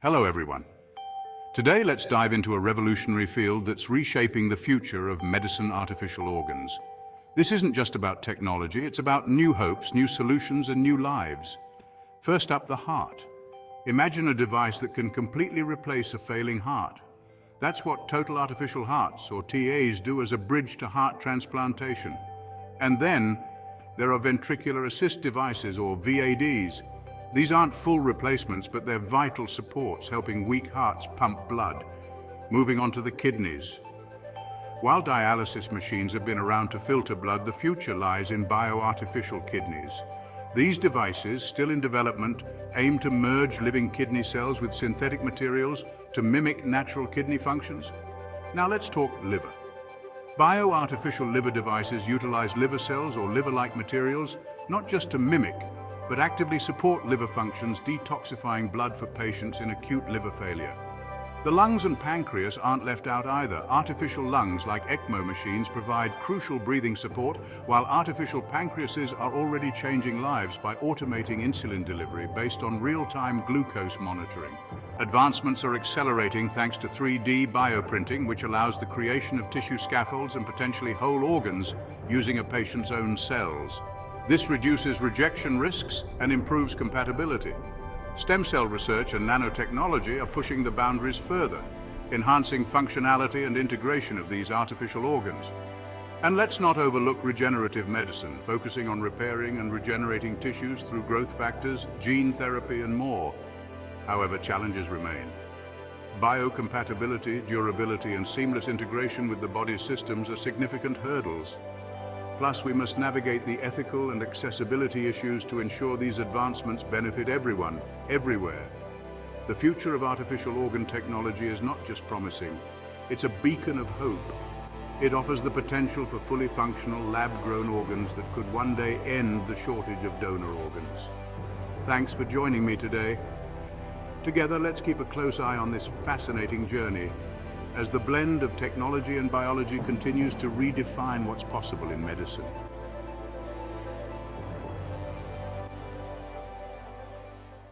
Hello everyone. Today let's dive into a revolutionary field that's reshaping the future of medicine artificial organs. This isn't just about technology, it's about new hopes, new solutions and new lives. First up, the heart. Imagine a device that can completely replace a failing heart. That's what total artificial hearts, or TAs, do as a bridge to heart transplantation. And then there are ventricular assist devices, or VADs. These aren't full replacements, but they're vital supports, helping weak hearts pump blood. Moving on to the kidneys. While dialysis machines have been around to filter blood, the future lies in bioartificial kidneys. These devices, still in development, aim to merge living kidney cells with synthetic materials to mimic natural kidney functions. Now let's talk liver. Bioartificial liver devices utilize liver cells or liver-like materials, not just to mimic, but actively support liver functions, detoxifying blood for patients in acute liver failure. The lungs and pancreas aren't left out either. Artificial lungs, like ECMO machines, provide crucial breathing support, while artificial pancreases are already changing lives by automating insulin delivery based on real-time glucose monitoring. Advancements are accelerating thanks to 3D bioprinting, which allows the creation of tissue scaffolds and potentially whole organs using a patient's own cells. This reduces rejection risks and improves compatibility. Stem cell research and nanotechnology are pushing the boundaries further, enhancing functionality and integration of these artificial organs. And let's not overlook regenerative medicine, focusing on repairing and regenerating tissues through growth factors, gene therapy, and more. However, challenges remain. Biocompatibility, durability, and seamless integration with the body's systems are significant hurdles. Plus, we must navigate the ethical and accessibility issues to ensure these advancements benefit everyone, everywhere. The future of artificial organ technology is not just promising, it's a beacon of hope. It offers the potential for fully functional, lab-grown organs that could one day end the shortage of donor organs. Thanks for joining me today. Together, let's keep a close eye on this fascinating journey as the blend of technology and biology continues to redefine what's possible in medicine.